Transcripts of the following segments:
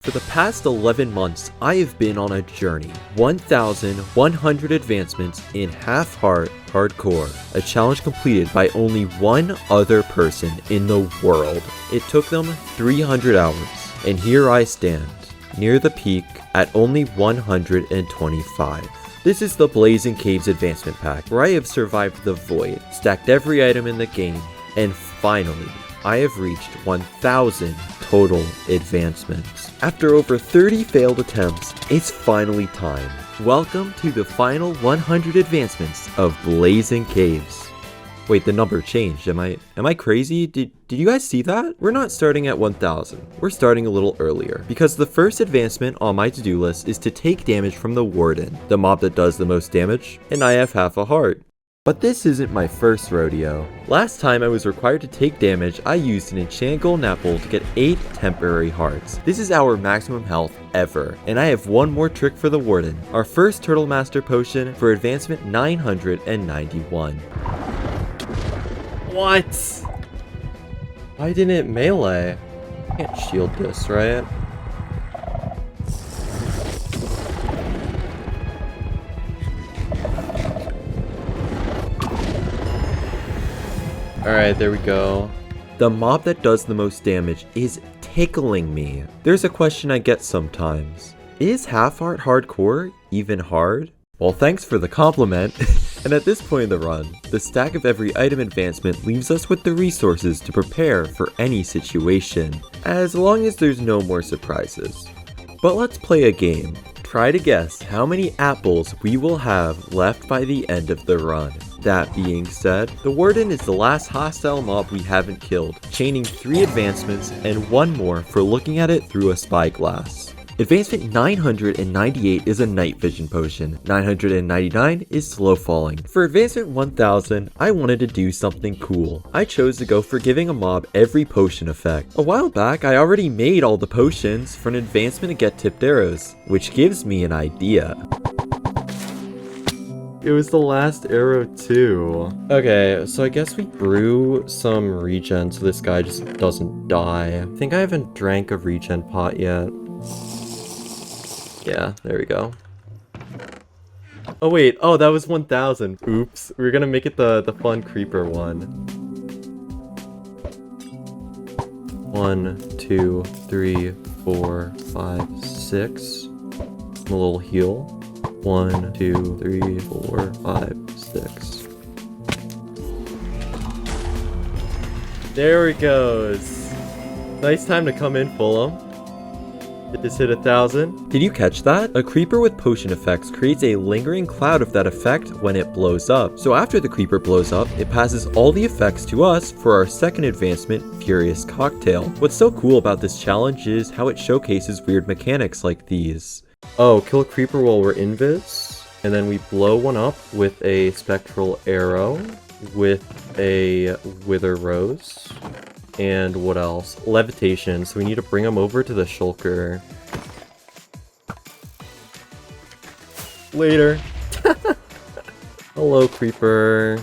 For the past 11 months, I have been on a journey. 1,100 advancements in half-heart hardcore. A challenge completed by only one other person in the world. It took them 300 hours. And here I stand, near the peak at only 125. This is the Blaze and Caves advancement pack, where I have survived the void, stacked every item in the game, and finally, I have reached 1,000 total advancements. After over 30 failed attempts, it's finally time. Welcome to the final 100 advancements of Blaze and Caves. Wait, the number changed. Am I crazy? Did you guys see that? We're not starting at 1,000. We're starting a little earlier, because the first advancement on my to-do list is to take damage from the Warden, the mob that does the most damage, and I have half a heart. But this isn't my first rodeo. Last time I was required to take damage, I used an enchant golden apple to get 8 temporary hearts. This is our maximum health ever, and I have one more trick for the Warden. Our first Turtle Master potion for advancement 991. What? Why didn't it melee? I can't shield this, right? Alright, there we go. The mob that does the most damage is tickling me. There's a question I get sometimes. Is half-heart hardcore even hard? Well, thanks for the compliment. And at this point in the run, the stack of every item advancement leaves us with the resources to prepare for any situation, as long as there's no more surprises. But let's play a game. Try to guess how many apples we will have left by the end of the run. That being said, the Warden is the last hostile mob we haven't killed, chaining 3 advancements and 1 more for looking at it through a spyglass. Advancement 998 is a night vision potion, 999 is slow falling. For advancement 1000, I wanted to do something cool. I chose to go for giving a mob every potion effect. A while back, I already made all the potions for an advancement to get tipped arrows, which gives me an idea. It was the last arrow too. Okay, so I guess we brew some regen so this guy just doesn't die. I think I haven't drank a regen pot yet. Yeah, there we go. Oh wait, oh that was 1,000. Oops, we're gonna make it the fun creeper one. 1, 2, 3, 4, 5, 6. A little heal. 1, 2, 3, 4, 5, 6. There it goes. Nice time to come in, Fulham. Just hit 1,000. Did you catch that? A creeper with potion effects creates a lingering cloud of that effect when it blows up. So after the creeper blows up, it passes all the effects to us for our second advancement, Furious Cocktail. What's so cool about this challenge is how it showcases weird mechanics like these. Oh, kill a creeper while we're invis, and then we blow one up with a spectral arrow, with a wither rose, and what else? Levitation, so we need to bring him over to the shulker. Later. Hello, creeper.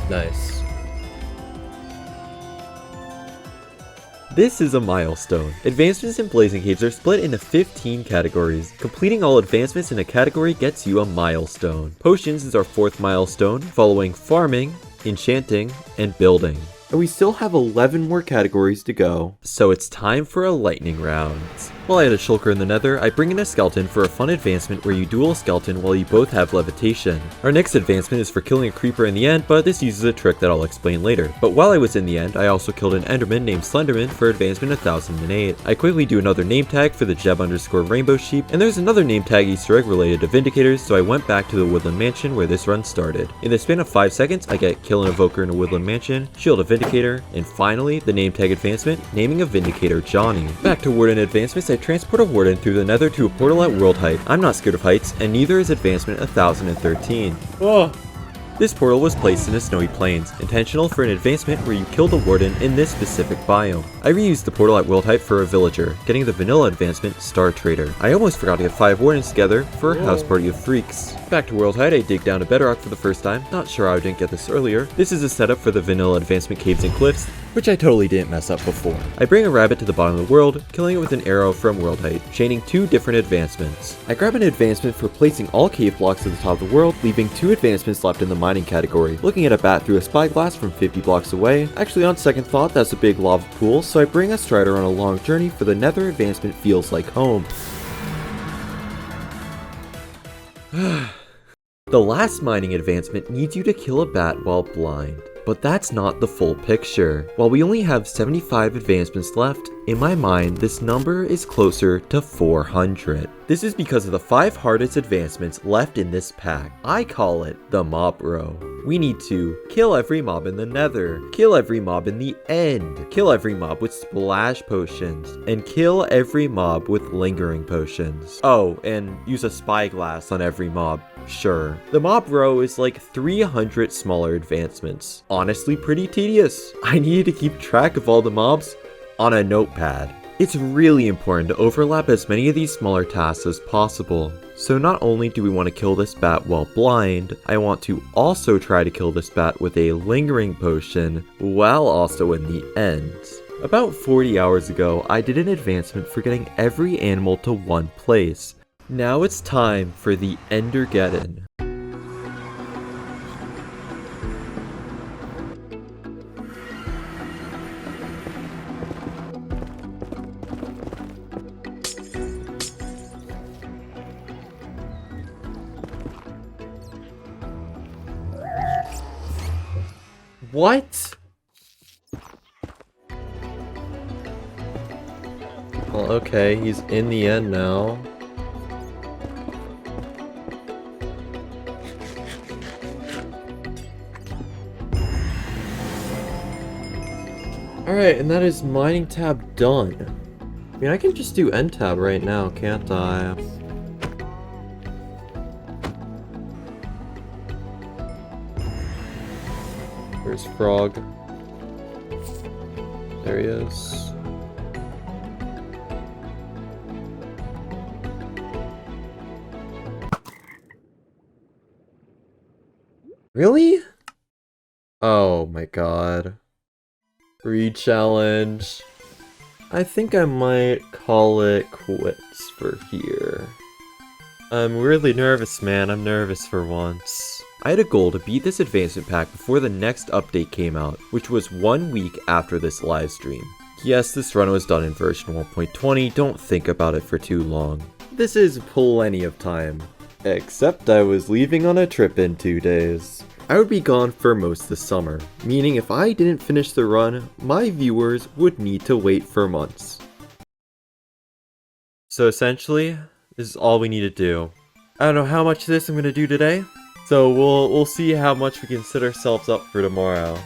Nice. This is a milestone. Advancements in Blaze and Caves are split into 15 categories. Completing all advancements in a category gets you a milestone. Potions is our 4th milestone, following farming, enchanting, and building. And we still have 11 more categories to go, so it's time for a lightning round. While I had a shulker in the nether, I bring in a skeleton for a fun advancement where you duel a skeleton while you both have levitation. Our next advancement is for killing a creeper in the end, but this uses a trick that I'll explain later. But while I was in the end, I also killed an enderman named Slenderman for advancement 1008. I quickly do another name tag for the Jeb_Rainbow Sheep, and there's another name tag Easter egg related to Vindicators, so I went back to the Woodland Mansion where this run started. In the span of 5 seconds, I get kill an evoker in a Woodland Mansion, shield a Vindicator, and finally, the name tag advancement, naming a Vindicator Johnny. Back to Warden advancements, I transport a Warden through the nether to a portal at world height. I'm not scared of heights, and neither is advancement 1013. Oh! This portal was placed in the snowy plains, intentional for an advancement where you kill the warden in this specific biome. I reused the portal at world height for a villager, getting the vanilla advancement Star Trader. I almost forgot to get 5 wardens together for a house party of freaks. Back to world height, I dig down to bedrock for the first time. Not sure how I didn't get this earlier. This is a setup for the vanilla advancement caves and cliffs, which I totally didn't mess up before. I bring a rabbit to the bottom of the world, killing it with an arrow from world height, chaining 2 different advancements. I grab an advancement for placing all cave blocks at the top of the world, leaving 2 advancements left in the mining category. Looking at a bat through a spyglass from 50 blocks away. Actually, on second thought, that's a big lava pool, so I bring a strider on a long journey for the nether advancement feels like home. The last mining advancement needs you to kill a bat while blind. But that's not the full picture. While we only have 75 advancements left, in my mind this number is closer to 400. This is because of the 5 hardest advancements left in this pack. I call it the mob row. We need to kill every mob in the nether, kill every mob in the end, kill every mob with splash potions, and kill every mob with lingering potions. Oh, and use a spyglass on every mob. Sure. The mob row is like 300 smaller advancements. Honestly, pretty tedious. I needed to keep track of all the mobs on a notepad. It's really important to overlap as many of these smaller tasks as possible. So not only do we want to kill this bat while blind, I want to also try to kill this bat with a lingering potion while also in the end. About 40 hours ago, I did an advancement for getting every animal to one place. Now it's time for the Endergeddon. What? Well, okay, he's in the end now. Alright, and that is mining tab done. I mean, I can just do end tab right now, can't I? Where's Frog? There he is. Really? Oh my god. Re-challenge. I think I might call it quits for here. I'm really nervous, man. I'm nervous for once. I had a goal to beat this advancement pack before the next update came out, which was 1 week after this livestream. Yes, this run was done in version 1.20, don't think about it for too long. This is plenty of time. Except I was leaving on a trip in 2 days. I would be gone for most of the summer, meaning if I didn't finish the run, my viewers would need to wait for months. So essentially, this is all we need to do. I don't know how much of this I'm going to do today, so we'll see how much we can set ourselves up for tomorrow.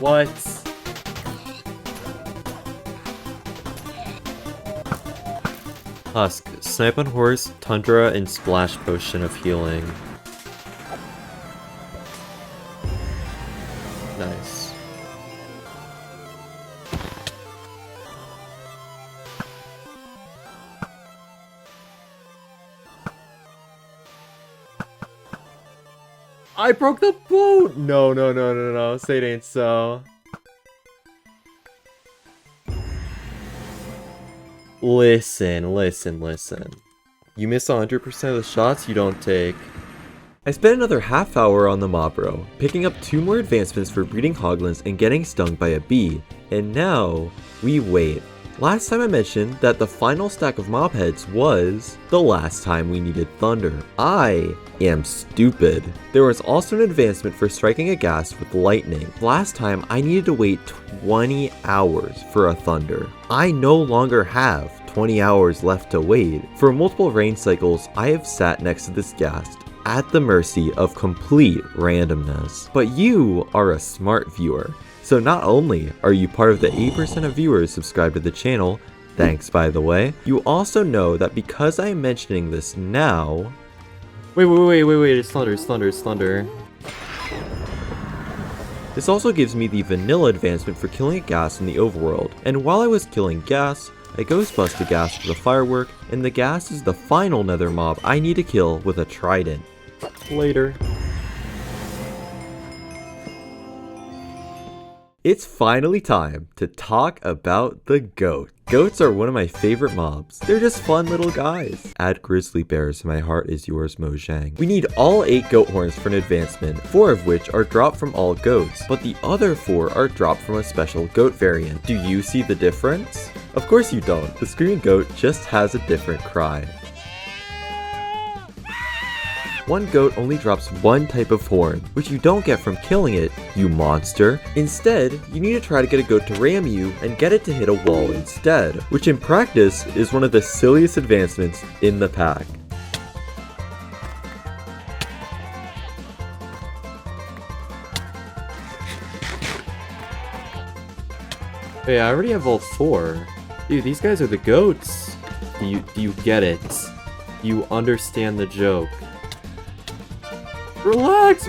What? Husk, Snipe on Horse, Tundra, and Splash Potion of Healing. Nice. I broke the boat! No, say it ain't so. Listen. You miss 100% of the shots you don't take. I spent another half hour on the mob row, picking up 2 more advancements for breeding hoglins and getting stung by a bee. And now, we wait. Last time I mentioned that the final stack of mob heads was the last time we needed thunder. I am stupid. There was also an advancement for striking a ghast with lightning. Last time I needed to wait 20 hours for a thunder. I no longer have 20 hours left to wait. For multiple rain cycles, I have sat next to this ghast at the mercy of complete randomness. But you are a smart viewer. So not only are you part of the 8% of viewers subscribed to the channel Thanks, by the way. You also know that because I am mentioning this now... Wait, it's thunder. This also gives me the vanilla advancement for killing a ghast in the overworld. And while I was killing ghast, I ghost bust a ghast with a firework, and the ghast is the final nether mob I need to kill with a trident. Later. It's finally time to talk about the goat. Goats are one of my favorite mobs. They're just fun little guys. Add grizzly bears, my heart is yours, Mojang. We need all 8 goat horns for an advancement, 4 of which are dropped from all goats, but the other 4 are dropped from a special goat variant. Do you see the difference? Of course you don't. The screaming goat just has a different cry. One goat only drops one type of horn, which you don't get from killing it, you monster. Instead, you need to try to get a goat to ram you and get it to hit a wall instead, which in practice is one of the silliest advancements in the pack. Hey, I already have all 4. Dude, these guys are the goats. Do you get it? Do you understand the joke? Relax!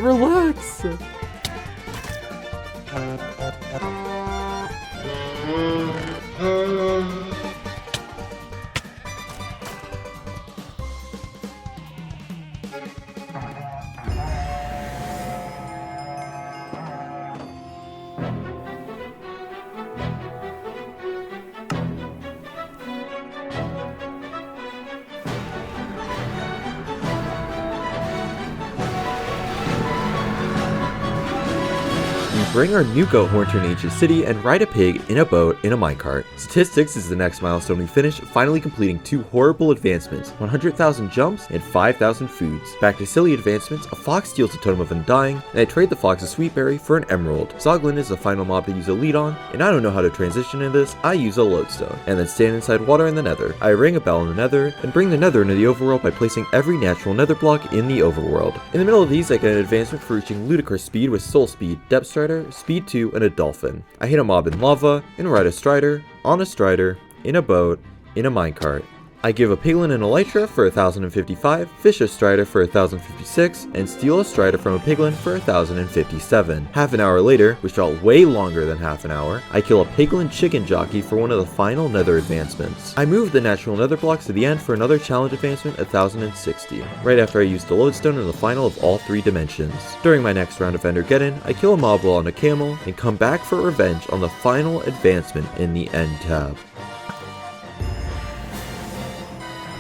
Bring our new goat horn to an ancient city and ride a pig in a boat in a minecart. Statistics is the next milestone we finish, finally completing 2 horrible advancements, 100,000 jumps and 5,000 foods. Back to silly advancements, a fox steals a totem of undying, and I trade the fox a sweetberry for an emerald. Zoglin is the final mob to use a lead on, and I don't know how to transition into this, I use a lodestone, and then stand inside water in the nether. I ring a bell in the nether, and bring the nether into the overworld by placing every natural nether block in the overworld. In the middle of these I get an advancement for reaching ludicrous speed with soul speed, depth strider, speed 2, and a dolphin. I hit a mob in lava, and ride a strider, on a strider, in a boat, in a minecart. I give a piglin and elytra for 1055, fish a strider for 1056, and steal a strider from a piglin for 1057. Half an hour later, which felt way longer than half an hour, I kill a piglin chicken jockey for one of the final nether advancements. I move the natural nether blocks to the end for another challenge advancement 1060, right after I use the lodestone in the final of all 3 dimensions. During my next round of Endergeddon, I kill a mob while on a camel, and come back for revenge on the final advancement in the end tab.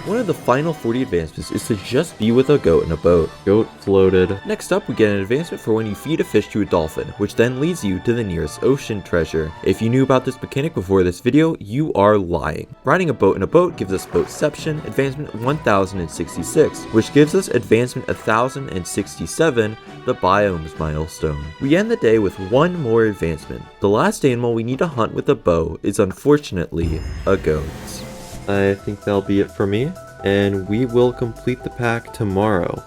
One of the final 40 advancements is to just be with a goat in a boat. Goat floated. Next up, we get an advancement for when you feed a fish to a dolphin, which then leads you to the nearest ocean treasure. If you knew about this mechanic before this video, you are lying. Riding a boat in a boat gives us boatception, advancement 1066, which gives us advancement 1067, the biomes milestone. We end the day with one more advancement. The last animal we need to hunt with a bow is unfortunately a goat. I think that'll be it for me, and we will complete the pack tomorrow.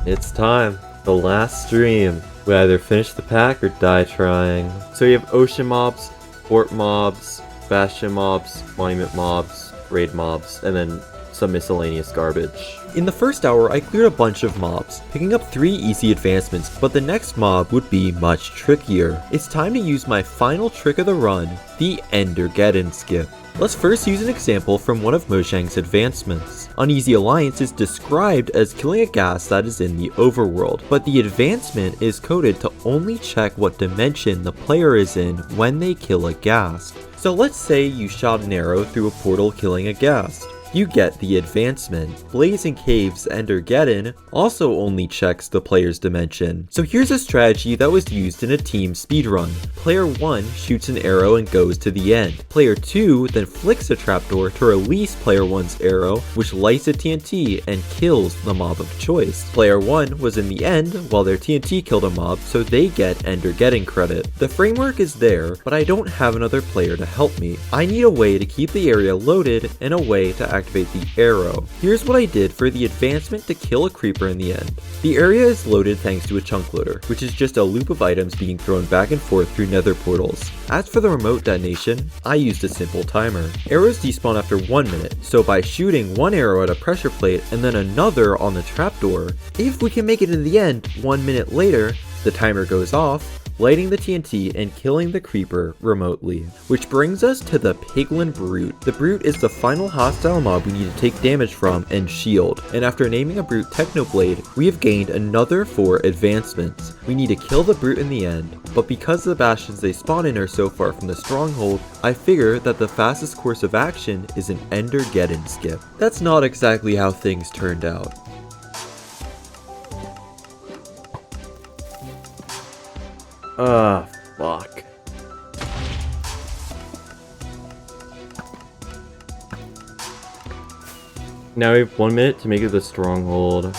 It's time. The last stream. We either finish the pack or die trying. So you have ocean mobs, fort mobs, bastion mobs, monument mobs, raid mobs, and then some miscellaneous garbage. In the first hour, I cleared a bunch of mobs, picking up 3 easy advancements, but the next mob would be much trickier. It's time to use my final trick of the run, the Endergeddon skip. Let's first use an example from one of Mojang's advancements. Uneasy Alliance is described as killing a ghast that is in the overworld, but the advancement is coded to only check what dimension the player is in when they kill a ghast. So let's say you shot an arrow through a portal killing a ghast. You get the advancement. Blaze and Caves Endergeddon also only checks the player's dimension. So here's a strategy that was used in a team speedrun. Player 1 shoots an arrow and goes to the end. Player 2 then flicks a trapdoor to release player 1's arrow, which lights a TNT and kills the mob of choice. Player 1 was in the end while their TNT killed a mob, so they get Endergeddon credit. The framework is there, but I don't have another player to help me. I need a way to keep the area loaded and a way to actually activate the arrow. Here's what I did for the advancement to kill a creeper in the end. The area is loaded thanks to a chunk loader, which is just a loop of items being thrown back and forth through nether portals. As for the remote detonation, I used a simple timer. Arrows despawn after 1 minute, so by shooting one arrow at a pressure plate and then another on the trapdoor, if we can make it in the end 1 minute later, the timer goes off, lighting the TNT and killing the creeper remotely. Which brings us to the Piglin Brute. The Brute is the final hostile mob we need to take damage from and shield, and after naming a Brute Technoblade, we have gained another 4 advancements. We need to kill the Brute in the end, but because the bastions they spawn in are so far from the stronghold, I figure that the fastest course of action is an Endergeddon skip. That's not exactly how things turned out. Fuck. Now we have 1 minute to make it the stronghold.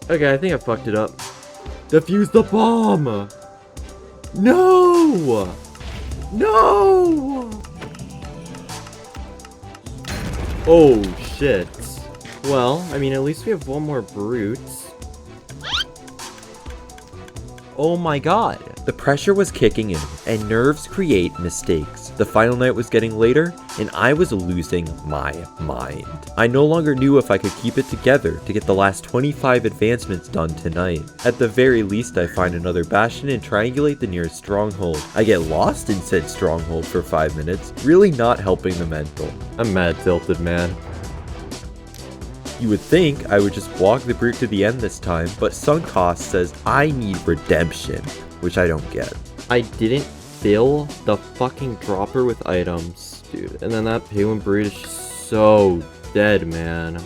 Okay, I think I fucked it up. Defuse the bomb! No! No! Oh, shit. Well, I mean, at least we have 1 more brute. Oh my god! The pressure was kicking in, and nerves create mistakes. The final night was getting later, and I was losing my mind. I no longer knew if I could keep it together to get the last 25 advancements done tonight. At the very least, I find another bastion and triangulate the nearest stronghold. I get lost in said stronghold for 5 minutes, really not helping the mental. I'm mad tilted, man. You would think I would just walk the brute to the end this time, but sunk cost says I need redemption, which I don't get. I didn't fill the fucking dropper with items, dude. And then that Piglin Brute is just so dead, man.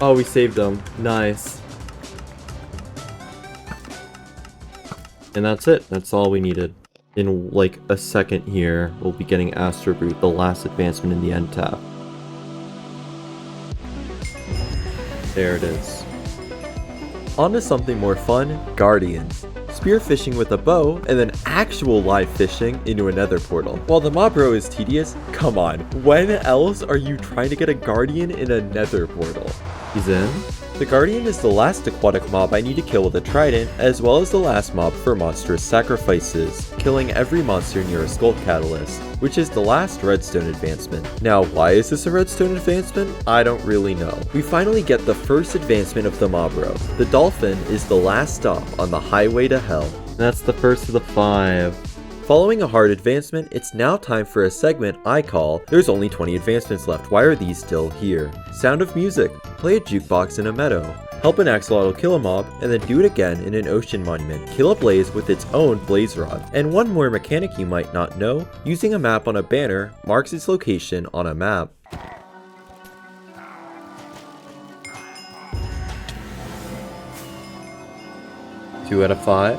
Oh, we saved him. Nice. And that's it. That's all we needed. In like a second here, we'll be getting Astro Brute, the last advancement in the end tab. There it is. On to something more fun, Guardians. Spearfishing with a bow, and then actual live fishing into a nether portal. While the mob row is tedious, come on, when else are you trying to get a Guardian in a nether portal? He's in? The Guardian is the last aquatic mob I need to kill with a trident, as well as the last mob for monstrous sacrifices, killing every monster near a skull catalyst, which is the last redstone advancement. Now, why is this a redstone advancement? I don't really know. We finally get the first advancement of the mob row. The dolphin is the last stop on the highway to hell. That's the first of the 5. Following a hard advancement, it's now time for a segment I call, There's Only 20 Advancements Left, Why Are These Still Here? Sound of music, play a jukebox in a meadow, help an axolotl kill a mob, and then do it again in an ocean monument, kill a blaze with its own blaze rod. And one more mechanic you might not know, using a map on a banner marks its location on a map. Two out of 5.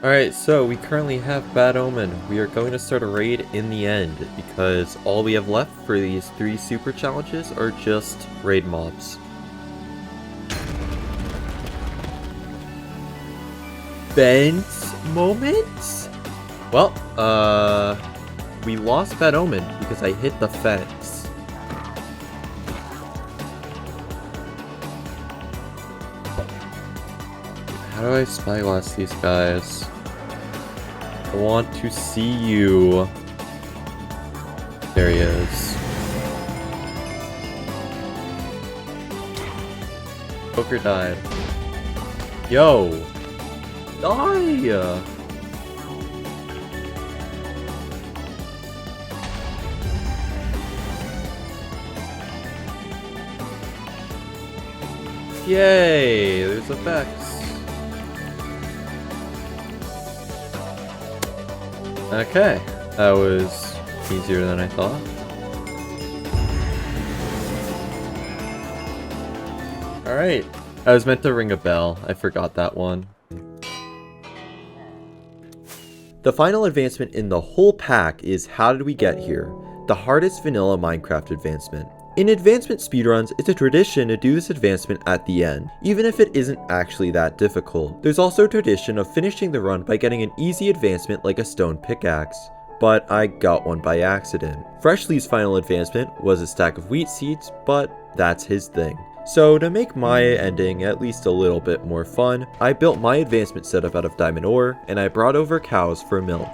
Alright, so we currently have Bad Omen. We are going to start a raid in the end, because all we have left for these 3 super challenges are just raid mobs. Ben's moments? Well, we lost Bad Omen because I hit the fence. How do I spyglass these guys? I want to see you. There he is. Poker died. Yo! Die! Yay! There's effects. Okay, that was easier than I thought. Alright, I was meant to ring a bell. I forgot that one. The final advancement in the whole pack is How Did We Get Here? The hardest vanilla Minecraft advancement. In advancement speedruns, it's a tradition to do this advancement at the end, even if it isn't actually that difficult. There's also a tradition of finishing the run by getting an easy advancement like a stone pickaxe. but I got one by accident. Freshly's final advancement was a stack of wheat seeds, but that's his thing. So to make my ending at least a little bit more fun, I built my advancement setup out of diamond ore, and I brought over cows for milk.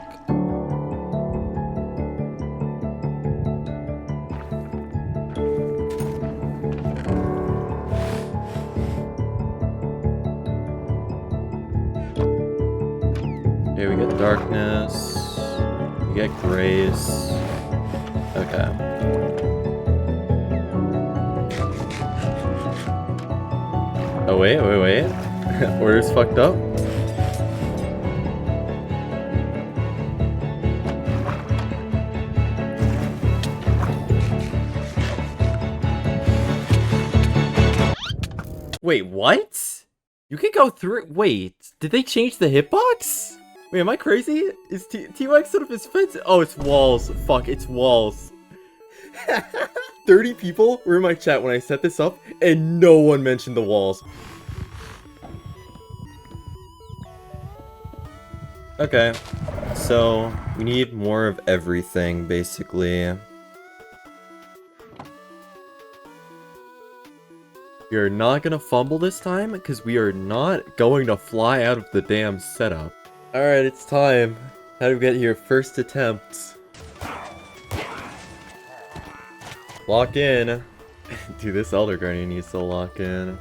Here we get darkness, we get grace. Okay. Oh wait. Order's fucked up. Wait, what? You can go through. Wait, did they change the hitbox? Wait, am I crazy? Is T-Rex set up his fence? Oh, it's walls. Fuck, it's walls. 30 people were in my chat when I set this up, and no one mentioned the walls. Okay, so we need more of everything, basically. We are not gonna fumble this time, because we are not going to fly out of the damn setup. Alright, it's time. How do we get here? First attempt. Lock in. Dude, this Elder Guardian needs to lock in.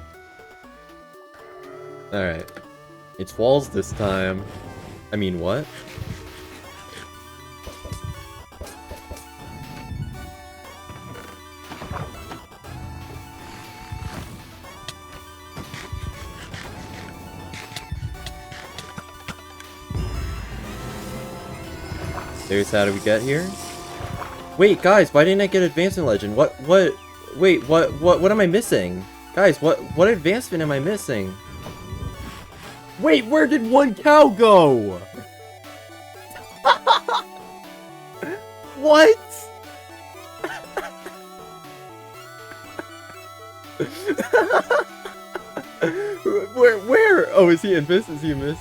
Alright. It's walls this time. I mean, what? There's how do we get here? Wait, guys, why didn't I get advancement legend? Wait, what am I missing? Guys, what advancement am I missing? Wait, where did one cow go? What? Where? Oh, is he invis? Is he invis?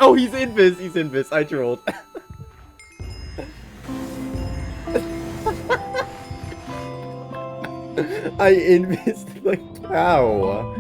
Oh, he's invis, I trolled. I invised the cow.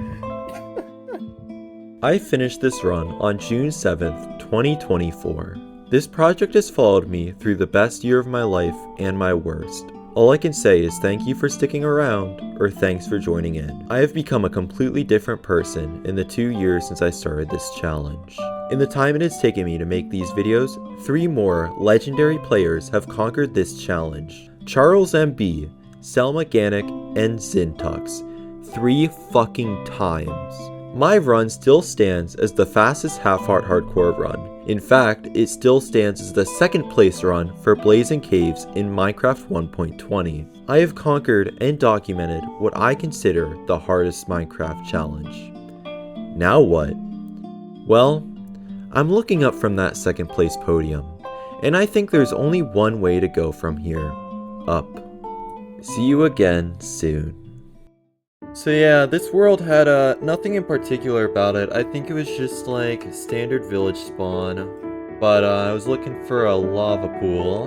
I finished this run on June 7th, 2024. This project has followed me through the best year of my life and my worst. All I can say is thank you for sticking around, or thanks for joining in. I have become a completely different person in the 2 years since I started this challenge. In the time it has taken me to make these videos, 3 more legendary players have conquered this challenge. Charles MB, Selma Ganic, and Zintux. 3 fucking times. My run still stands as the fastest half-heart hardcore run. In fact, it still stands as the 2nd place run for Blaze and Caves in Minecraft 1.20. I have conquered and documented what I consider the hardest Minecraft challenge. Now what? Well, I'm looking up from that 2nd place podium, and I think there's only one way to go from here. Up. See you again soon. So yeah, this world had nothing in particular about it. I think it was just like standard village spawn. But I was looking for a lava pool.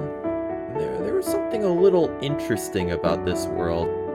There was something a little interesting about this world.